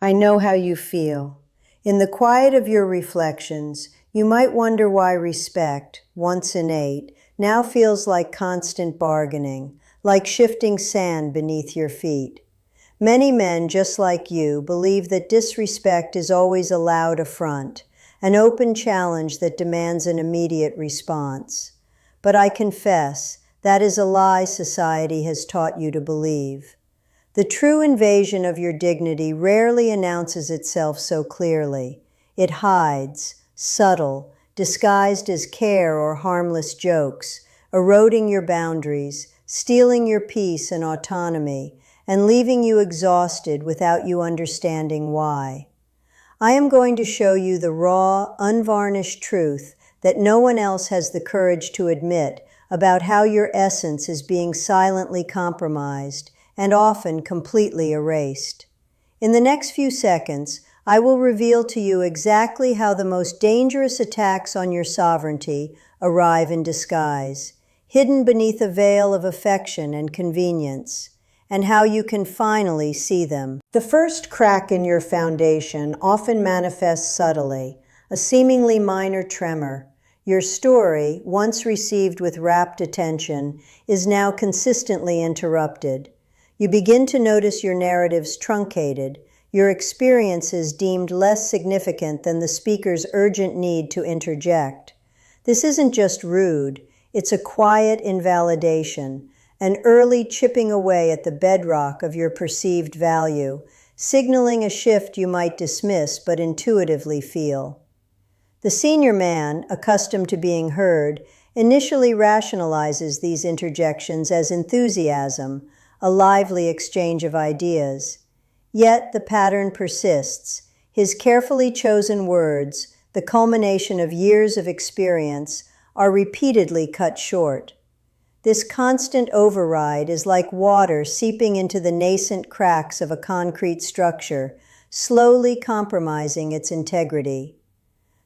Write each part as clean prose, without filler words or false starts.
I know how you feel. In the quiet of your reflections, you might wonder why respect, once innate, now feels like constant bargaining, like shifting sand beneath your feet. Many men, just like you, believe that disrespect is always a loud affront, an open challenge that demands an immediate response. But I confess, that is a lie society has taught you to believe. The true invasion of your dignity rarely announces itself so clearly. It hides, subtle, disguised as care or harmless jokes, eroding your boundaries, stealing your peace and autonomy, and leaving you exhausted without you understanding why. I am going to show you the raw, unvarnished truth that no one else has the courage to admit about how your essence is being silently compromised and often completely erased. In the next few seconds, I will reveal to you exactly how the most dangerous attacks on your sovereignty arrive in disguise, hidden beneath a veil of affection and convenience, and how you can finally see them. The first crack in your foundation often manifests subtly, a seemingly minor tremor. Your story, once received with rapt attention, is now consistently interrupted. You begin to notice your narratives truncated, your experiences deemed less significant than the speaker's urgent need to interject. This isn't just rude, it's a quiet invalidation, an early chipping away at the bedrock of your perceived value, signaling a shift you might dismiss but intuitively feel. The senior man, accustomed to being heard, initially rationalizes these interjections as enthusiasm, a lively exchange of ideas. Yet the pattern persists. His carefully chosen words, the culmination of years of experience, are repeatedly cut short. This constant override is like water seeping into the nascent cracks of a concrete structure, slowly compromising its integrity.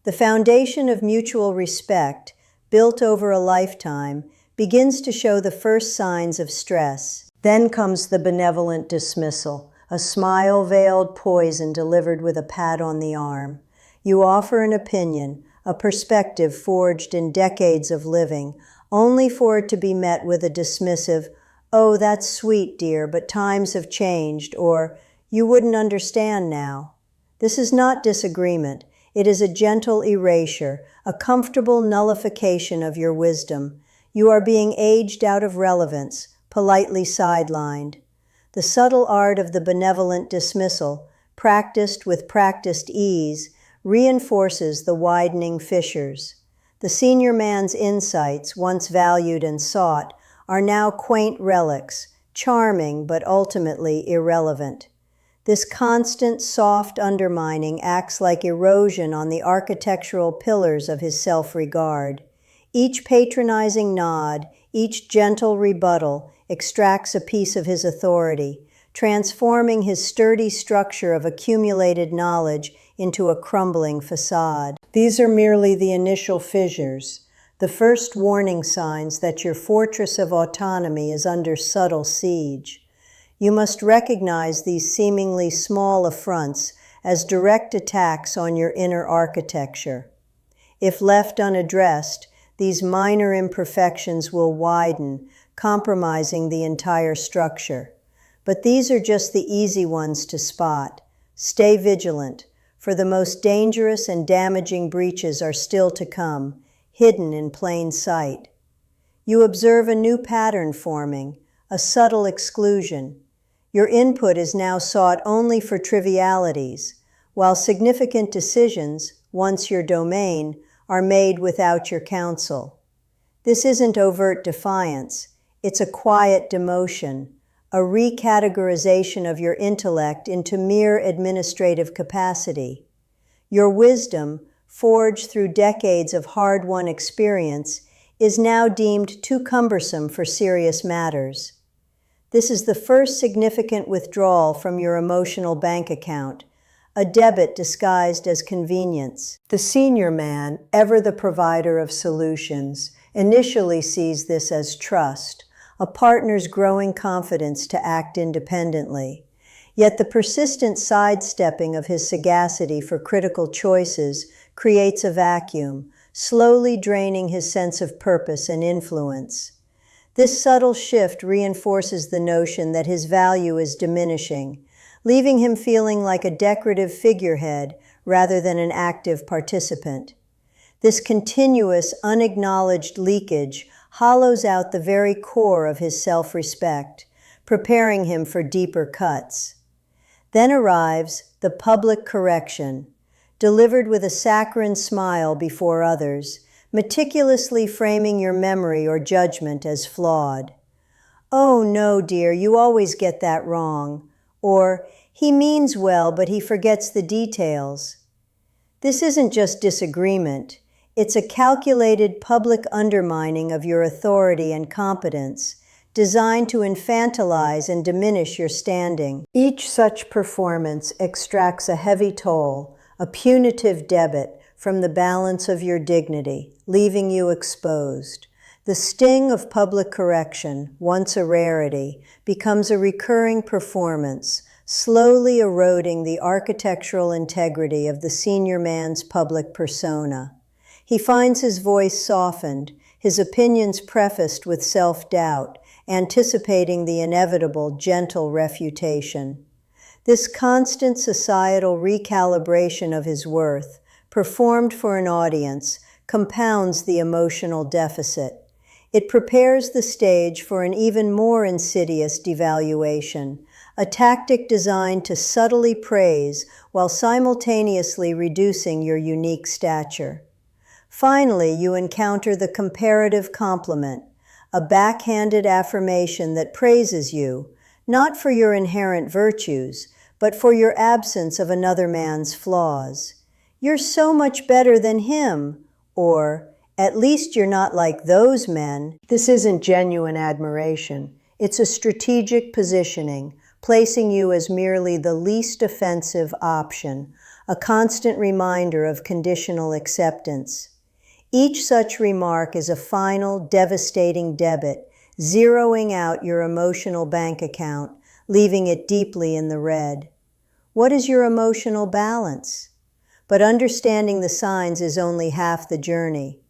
The foundation of mutual respect, built over a lifetime, begins to show the first signs of stress. Then comes the benevolent dismissal, a smile-veiled poison delivered with a pat on the arm. You offer an opinion, a perspective forged in decades of living, only for it to be met with a dismissive, "Oh, that's sweet, dear, but times have changed," or "You wouldn't understand now." This is not disagreement. It is a gentle erasure, a comfortable nullification of your wisdom. You are being aged out of relevance, politely sidelined. The subtle art of the benevolent dismissal, practiced with practiced ease, reinforces the widening fissures. The senior man's insights, once valued and sought, are now quaint relics, charming but ultimately irrelevant. This constant, soft undermining acts like erosion on the architectural pillars of his self-regard. Each patronizing nod, each gentle rebuttal extracts a piece of his authority, transforming his sturdy structure of accumulated knowledge into a crumbling facade. These are merely the initial fissures, the first warning signs that your fortress of autonomy is under subtle siege. You must recognize these seemingly small affronts as direct attacks on your inner architecture. If left unaddressed, these minor imperfections will widen, compromising the entire structure. But these are just the easy ones to spot. Stay vigilant, for the most dangerous and damaging breaches are still to come, hidden in plain sight. You observe a new pattern forming, a subtle exclusion. Your input is now sought only for trivialities, while significant decisions, once your domain, are made without your counsel. This isn't overt defiance, it's a quiet demotion, a recategorization of your intellect into mere administrative capacity. Your wisdom, forged through decades of hard-won experience, is now deemed too cumbersome for serious matters. This is the first significant withdrawal from your emotional bank account, a debit disguised as convenience. The senior man, ever the provider of solutions, initially sees this as trust, a partner's growing confidence to act independently. Yet the persistent sidestepping of his sagacity for critical choices creates a vacuum, slowly draining his sense of purpose and influence. This subtle shift reinforces the notion that his value is diminishing, leaving him feeling like a decorative figurehead rather than an active participant. This continuous, unacknowledged leakage hollows out the very core of his self-respect, preparing him for deeper cuts. Then arrives the public correction, delivered with a saccharine smile before others, meticulously framing your memory or judgment as flawed. "Oh, no, dear, you always get that wrong." Or, "He means well, but he forgets the details." This isn't just disagreement. It's a calculated public undermining of your authority and competence, designed to infantilize and diminish your standing. Each such performance extracts a heavy toll, a punitive debit from the balance of your dignity, leaving you exposed. The sting of public correction, once a rarity, becomes a recurring performance, slowly eroding the architectural integrity of the senior man's public persona. He finds his voice softened, his opinions prefaced with self-doubt, anticipating the inevitable gentle refutation. This constant societal recalibration of his worth, performed for an audience, compounds the emotional deficit. It prepares the stage for an even more insidious devaluation, a tactic designed to subtly praise while simultaneously reducing your unique stature. Finally, you encounter the comparative compliment, a backhanded affirmation that praises you, not for your inherent virtues, but for your absence of another man's flaws. "You're so much better than him," or, "At least you're not like those men." This isn't genuine admiration. It's a strategic positioning, placing you as merely the least offensive option, a constant reminder of conditional acceptance. Each such remark is a final, devastating debit, zeroing out your emotional bank account, leaving it deeply in the red. What is your emotional balance? But understanding the signs is only half the journey.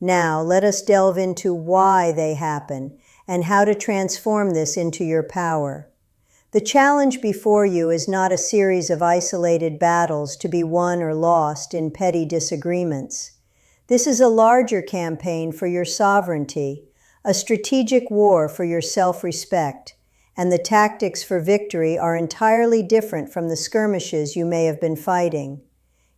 Now, let us delve into why they happen and how to transform this into your power. The challenge before you is not a series of isolated battles to be won or lost in petty disagreements. This is a larger campaign for your sovereignty, a strategic war for your self-respect, and the tactics for victory are entirely different from the skirmishes you may have been fighting.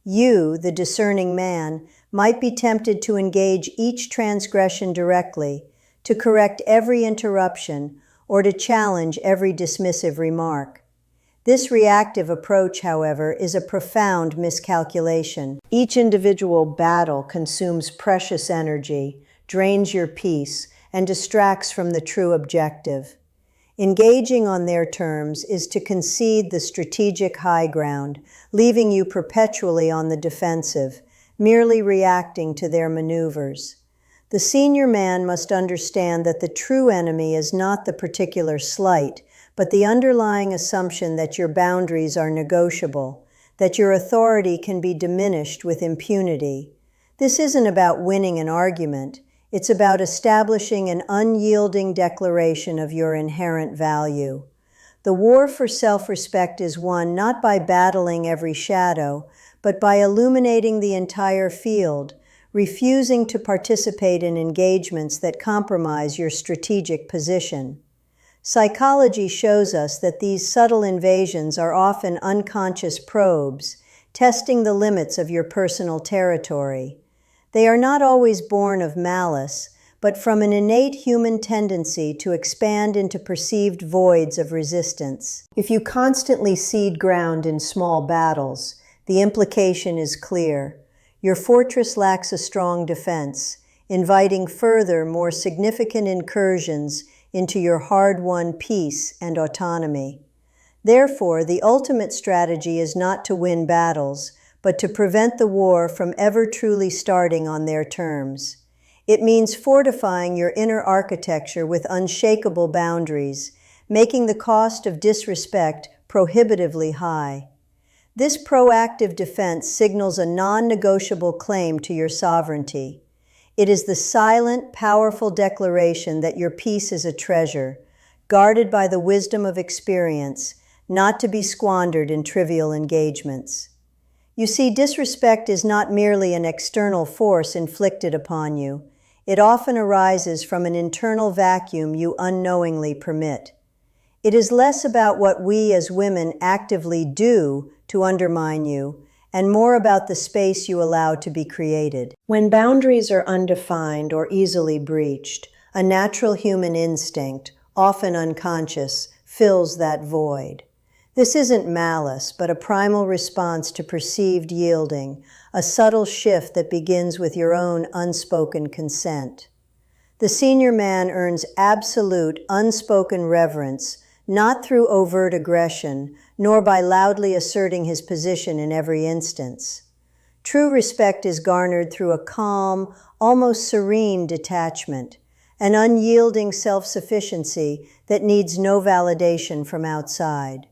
You, the discerning man, might be tempted to engage each transgression directly, to correct every interruption, or to challenge every dismissive remark. This reactive approach, however, is a profound miscalculation. Each individual battle consumes precious energy, drains your peace, and distracts from the true objective. Engaging on their terms is to concede the strategic high ground, leaving you perpetually on the defensive, merely reacting to their maneuvers. The senior man must understand that the true enemy is not the particular slight, but the underlying assumption that your boundaries are negotiable, that your authority can be diminished with impunity. This isn't about winning an argument. It's about establishing an unyielding declaration of your inherent value. The war for self-respect is won not by battling every shadow, but by illuminating the entire field, refusing to participate in engagements that compromise your strategic position. Psychology shows us that these subtle invasions are often unconscious probes, testing the limits of your personal territory. They are not always born of malice, but from an innate human tendency to expand into perceived voids of resistance. If you constantly cede ground in small battles, the implication is clear. Your fortress lacks a strong defense, inviting further, more significant incursions into your hard-won peace and autonomy. Therefore, the ultimate strategy is not to win battles, but to prevent the war from ever truly starting on their terms. It means fortifying your inner architecture with unshakable boundaries, making the cost of disrespect prohibitively high. This proactive defense signals a non-negotiable claim to your sovereignty. It is the silent, powerful declaration that your peace is a treasure, guarded by the wisdom of experience, not to be squandered in trivial engagements. You see, disrespect is not merely an external force inflicted upon you. It often arises from an internal vacuum you unknowingly permit. It is less about what we as women actively do to undermine you, and more about the space you allow to be created. When boundaries are undefined or easily breached, a natural human instinct, often unconscious, fills that void. This isn't malice, but a primal response to perceived yielding, a subtle shift that begins with your own unspoken consent. The senior man earns absolute, unspoken reverence, not through overt aggression, nor by loudly asserting his position in every instance. True respect is garnered through a calm, almost serene detachment, an unyielding self-sufficiency that needs no validation from outside.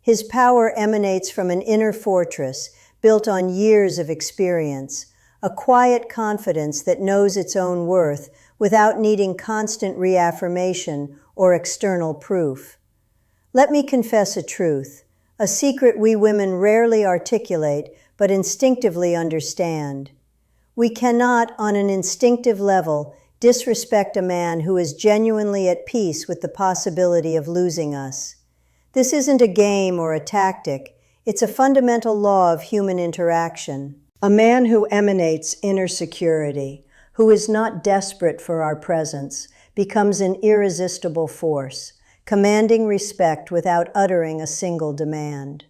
His power emanates from an inner fortress built on years of experience, a quiet confidence that knows its own worth without needing constant reaffirmation or external proof. Let me confess a truth, a secret we women rarely articulate but instinctively understand. We cannot, on an instinctive level, disrespect a man who is genuinely at peace with the possibility of losing us. This isn't a game or a tactic, it's a fundamental law of human interaction. A man who emanates inner security, who is not desperate for our presence, becomes an irresistible force, commanding respect without uttering a single demand.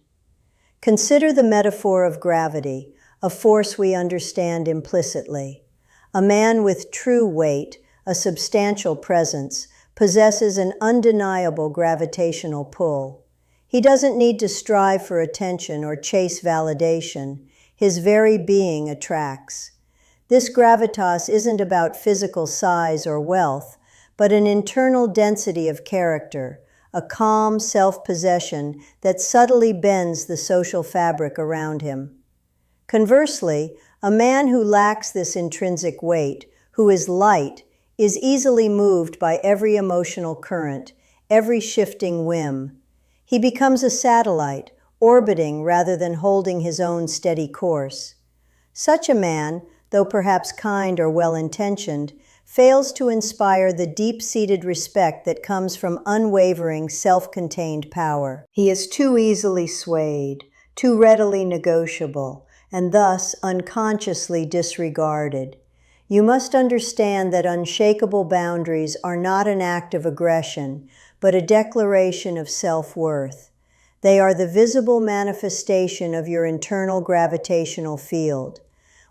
Consider the metaphor of gravity, a force we understand implicitly. A man with true weight, a substantial presence, possesses an undeniable gravitational pull. He doesn't need to strive for attention or chase validation. His very being attracts. This gravitas isn't about physical size or wealth, but an internal density of character, a calm self-possession that subtly bends the social fabric around him. Conversely, a man who lacks this intrinsic weight, who is light, is easily moved by every emotional current, every shifting whim. He becomes a satellite, orbiting rather than holding his own steady course. Such a man, though perhaps kind or well-intentioned, fails to inspire the deep-seated respect that comes from unwavering, self-contained power. He is too easily swayed, too readily negotiable, and thus unconsciously disregarded. You must understand that unshakable boundaries are not an act of aggression, but a declaration of self-worth. They are the visible manifestation of your internal gravitational field.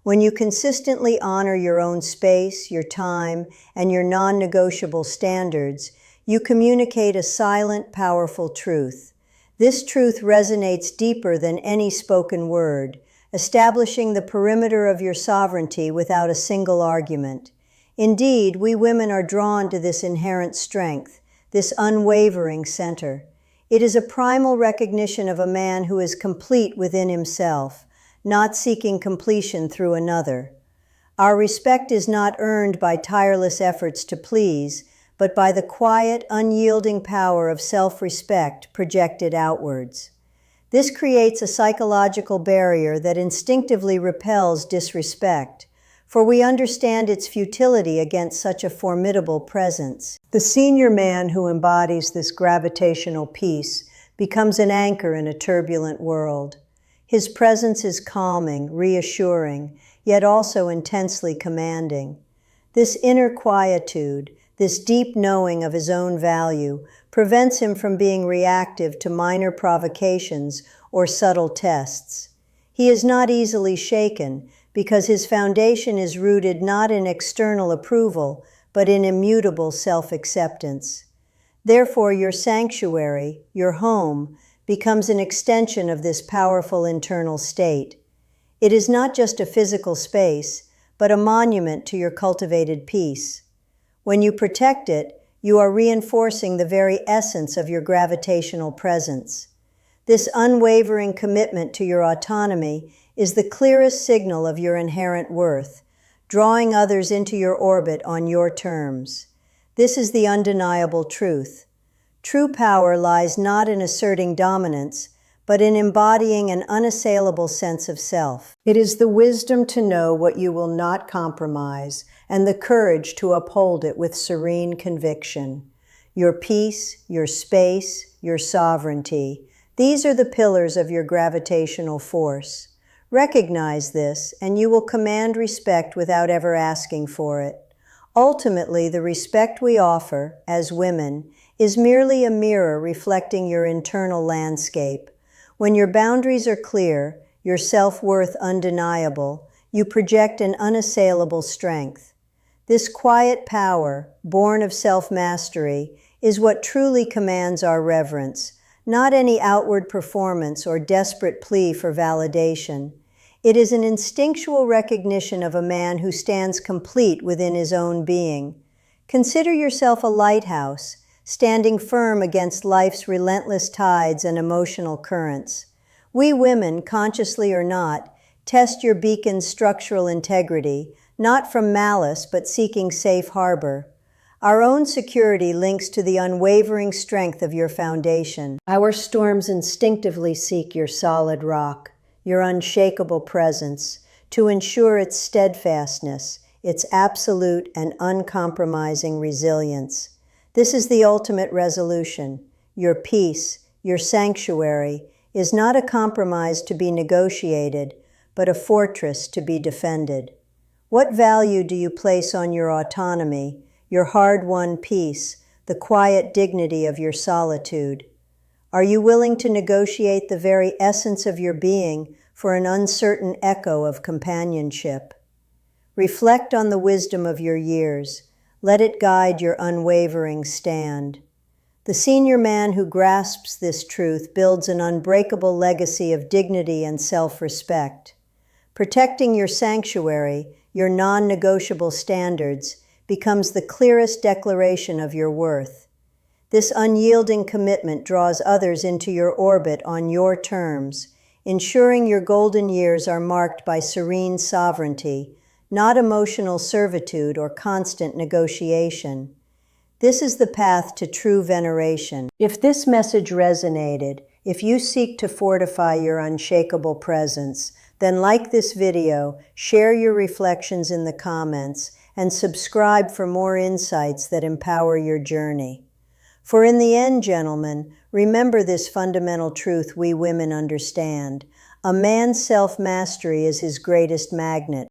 When you consistently honor your own space, your time, and your non-negotiable standards, you communicate a silent, powerful truth. This truth resonates deeper than any spoken word, establishing the perimeter of your sovereignty without a single argument. Indeed, we women are drawn to this inherent strength, this unwavering center. It is a primal recognition of a man who is complete within himself, not seeking completion through another. Our respect is not earned by tireless efforts to please, but by the quiet, unyielding power of self-respect projected outwards. This creates a psychological barrier that instinctively repels disrespect, for we understand its futility against such a formidable presence. The senior man who embodies this gravitational peace becomes an anchor in a turbulent world. His presence is calming, reassuring, yet also intensely commanding. This inner quietude, this deep knowing of his own value, prevents him from being reactive to minor provocations or subtle tests. He is not easily shaken because his foundation is rooted not in external approval, but in immutable self-acceptance. Therefore, your sanctuary, your home, becomes an extension of this powerful internal state. It is not just a physical space, but a monument to your cultivated peace. When you protect it, you are reinforcing the very essence of your gravitational presence. This unwavering commitment to your autonomy is the clearest signal of your inherent worth, drawing others into your orbit on your terms. This is the undeniable truth. True power lies not in asserting dominance, but in embodying an unassailable sense of self. It is the wisdom to know what you will not compromise and the courage to uphold it with serene conviction. Your peace, your space, your sovereignty, these are the pillars of your gravitational force. Recognize this, and you will command respect without ever asking for it. Ultimately, the respect we offer, as women, is merely a mirror reflecting your internal landscape. When your boundaries are clear, your self-worth undeniable, you project an unassailable strength. This quiet power, born of self-mastery, is what truly commands our reverence, not any outward performance or desperate plea for validation. It is an instinctual recognition of a man who stands complete within his own being. Consider yourself a lighthouse, standing firm against life's relentless tides and emotional currents. We women, consciously or not, test your beacon's structural integrity, not from malice but seeking safe harbor. Our own security links to the unwavering strength of your foundation. Our storms instinctively seek your solid rock, your unshakable presence, to ensure its steadfastness, its absolute and uncompromising resilience. This is the ultimate resolution. Your peace, your sanctuary, is not a compromise to be negotiated, but a fortress to be defended. What value do you place on your autonomy, your hard-won peace, the quiet dignity of your solitude? Are you willing to negotiate the very essence of your being for an uncertain echo of companionship? Reflect on the wisdom of your years. Let it guide your unwavering stand. The senior man who grasps this truth builds an unbreakable legacy of dignity and self-respect. Protecting your sanctuary, your non-negotiable standards, becomes the clearest declaration of your worth. This unyielding commitment draws others into your orbit on your terms, ensuring your golden years are marked by serene sovereignty, not emotional servitude or constant negotiation. This is the path to true veneration. If this message resonated, if you seek to fortify your unshakable presence, then like this video, share your reflections in the comments, and subscribe for more insights that empower your journey. For in the end, gentlemen, remember this fundamental truth we women understand. A man's self-mastery is his greatest magnet.